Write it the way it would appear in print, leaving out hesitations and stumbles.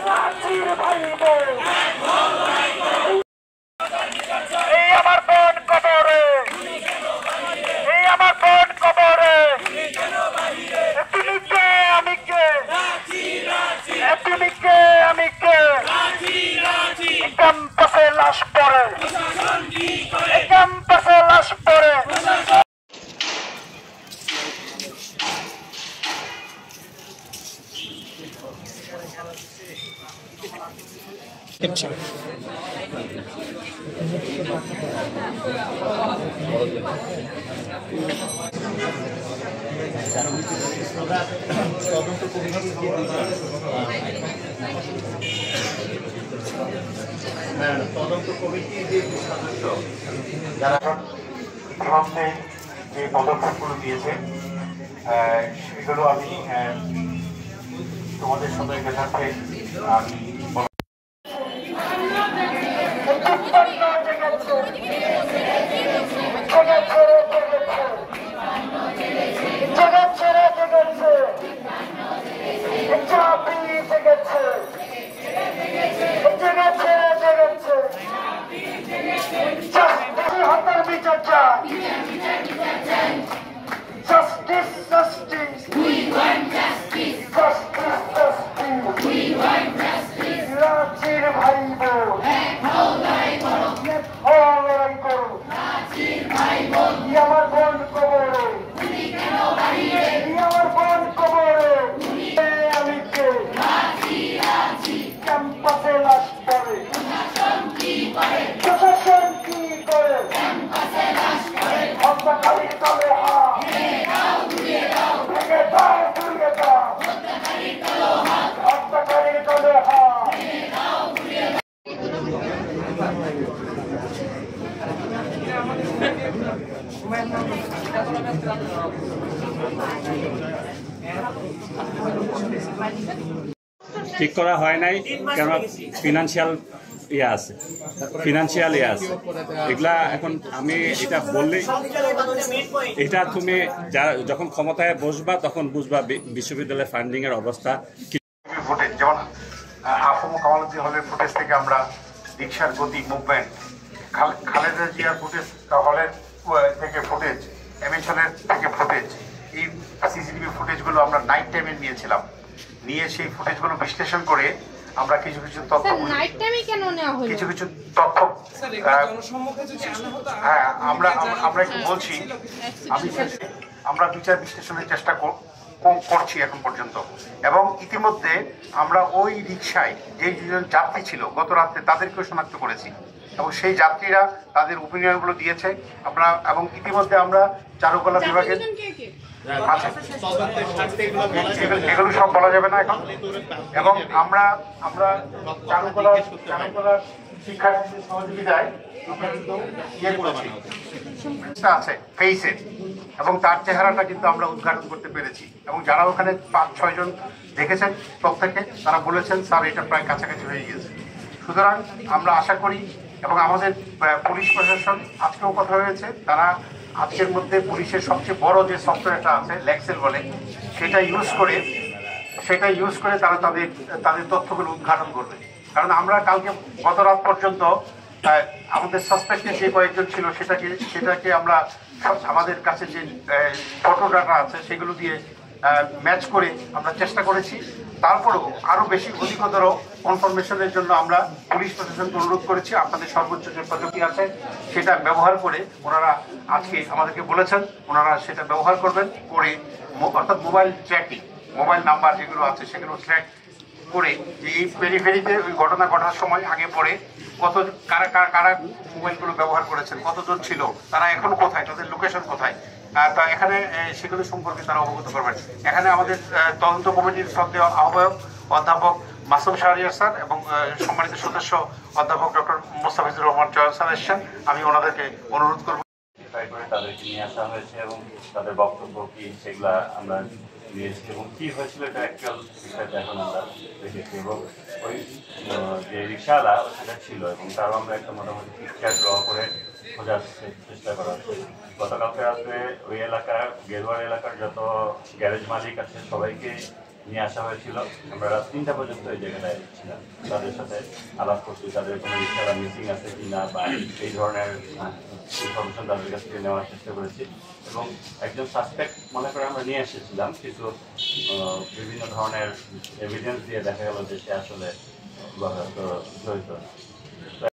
রাজির ভাইবো এই আমার বোন কবরে, এই আমার বোন কবরে। তুমি কে আমি কে, তুমি কে আমি কে। ক্যাম্পাসে লাশ পড়ে, ক্যাম্পাসে লাশ পড়ে। তদন্ত কমিটির যে সদস্য যারা ইতিমধ্যে যে পদক্ষেপগুলো দিয়েছে সেগুলো আমি তোমাদের সবাইকে সাথে আমি Justice, justice. We want justice. Justice, justice. We want justice. রাজির ভাইবো এক হও লড়াই করো, এক হও লড়াই করো। রাজির ভাইবো আমার বোন কবরে, তুমি কেন বাহিরে। আমার বোন কবরে, তুমি কে আমি কে। রাজি রাজি ক্যাম্পাসে লাশ পড়ে, প্রশাসন কি করে, প্রশাসন কি করে। ক্যাম্পাসে লাশ পড়ে হত্যাকারীর তলে হাত, ভেঙে দাও ঘুরিয়ে দাও, ভেঙে দাও ঘুরিয়ে দাও। হত্যাকারীর তলে হাত, হত্যাকারীর তলে হাত, ভেঙে দাও ঘুরিয়ে দাও। ঠিক করা হয় নাই, কেন ফিনান্সিয়াল আছে, এগুলা এখন আমি এটা বললেই এটা তুমি যখন ক্ষমতায় বসবা তখন বুঝবা বিশ্ববিদ্যালয়ের ফান্ডিং এর অবস্থা। ফুটেজ যেমন আফম কামালুদ্দিন হলের ফুটেজ থেকে আমরা রিক্সার গতি মুভমেন্ট, খালেদা জিয়ার ফুটেজ হলের থেকে ফুটেজ, এমএস হলের থেকে ফুটেজ, এই সিসিটিভি ফুটেজগুলো আমরা নাইট টাইমে নিয়েছিলাম, নিয়ে সেই ফুটেজগুলো বিশ্লেষণ করে আমরা কিছু কিছু তথ্য, কিছু কিছু তথ্য, হ্যাঁ আমরা একটু বলছি। আমরা বিচার বিশ্লেষণের চেষ্টা করছি এখন পর্যন্ত, এবং ইতিমধ্যে আমরা ওই রিক্সায় যে দুজন যাত্রী ছিল গত রাত্রে তাদেরকেও শনাক্ত করেছি, এবং সেই যাত্রীরা তাদের ওপিনিয়নগুলো দিয়েছে আমরা, এবং ইতিমধ্যে আমরা চারুকলা বিভাগের এগুলো সব বলা যাবে না এখন, এবং আমরা চারুকলার শিক্ষার্থীদের সহযোগিতায় আমরা কিন্তু ইয়ে করেছি আছে ফেইসে, এবং তার চেহারাটা কিন্তু আমরা উদ্ঘাটন করতে পেরেছি, এবং যারা ওখানে 5-6 জন দেখেছেন প্রত্যেকে তারা বলেছেন স্যার এটা প্রায় কাছাকাছি হয়ে গেছে। সুতরাং আমরা আশা করি, এবং আমাদের পুলিশ প্রশাসন আজকেও কথা হয়েছে, তারা আজকের মধ্যে পুলিশের সবচেয়ে বড় যে সফটওয়্যারটা আছে লেক্সেল বলে, সেটা ইউজ করে তারা তাদের তথ্যগুলো উদ্ঘাটন করবে। কারণ আমরা কালকে গত রাত পর্যন্ত আমাদের সাসপেক্টেড যে কয়েকজন ছিল সেটাকে আমরা আমাদের কাছে যে ফটো ডাটা আছে সেগুলো দিয়ে ম্যাচ করে আমরা চেষ্টা করেছি। তারপরেও আরও বেশি অধিকতর কনফার্মেশনের জন্য আমরা পুলিশ প্রশাসনকে অনুরোধ করেছি, আপনাদের সর্বোচ্চ যে প্রযুক্তি আছে সেটা ব্যবহার করে, ওনারা আজকে আমাদেরকে বলেছেন ওনারা সেটা ব্যবহার করবেন, করে অর্থাৎ মোবাইল ট্র্যাকিং, মোবাইল নাম্বার যেগুলো আছে সেগুলো ট্র্যাক করে যে এই পেরিফেরিতে ওই ঘটনা ঘটার সময় আগে পরে কারা মোবাইলগুলো ব্যবহার করেছেন, কতজন ছিল, তারা এখন কোথায়, তাদের লোকেশন কোথায়, তা এখানে সেগুলো সম্পর্কে তারা অবগত করবেন। এখানে আমাদের তদন্ত কমিটির শ্রদ্ধেয় আহ্বায়ক অধ্যাপক মাসুম শাহরিয়ার স্যার এবং সম্মানিত সদস্য অধ্যাপক ডক্টর মোস্তাফিজুর রহমান জয়াল স্যার এসেছেন। আমি ওনাদেরকে অনুরোধ করব করে তাদেরকে নিয়ে আসা হয়েছে এবং তাদের বক্তব্য কি সেগুলা আমরা নিয়েছি, এবং কি হয়েছিল এটা অ্যাকচুয়াল বিষয়টা এখন আমরা দেখেছি, এবং ওই যে রিক্সাওয়ালা সেটা ছিল, এবং তারও আমরা একটা মোটামুটি পিকচার ড্র করে খোঁজার চেষ্টা করা হচ্ছে। গতকালকে রাত্রে ওই এলাকার গেরুয়ার এলাকার যত গ্যারেজ মালিক আছে সবাইকে নিয়ে আসা হয়েছিল। আমরা রাত 3টা পর্যন্ত এই জায়গাটায় ছিলাম, তাদের সাথে আলাপ করছি, তাদের কোনো রিক্সারা মিসিং আছে কিনা বা এই ধরনের ইনফরমেশন তাদের কাছ থেকে নেওয়ার চেষ্টা করেছি। এবং একজন সাসপেক্ট মনে করে আমরা নিয়ে এসেছিলাম, কিন্তু বিভিন্ন ধরনের এভিডেন্স দিয়ে দেখা গেল যে সে আসলে জড়িত।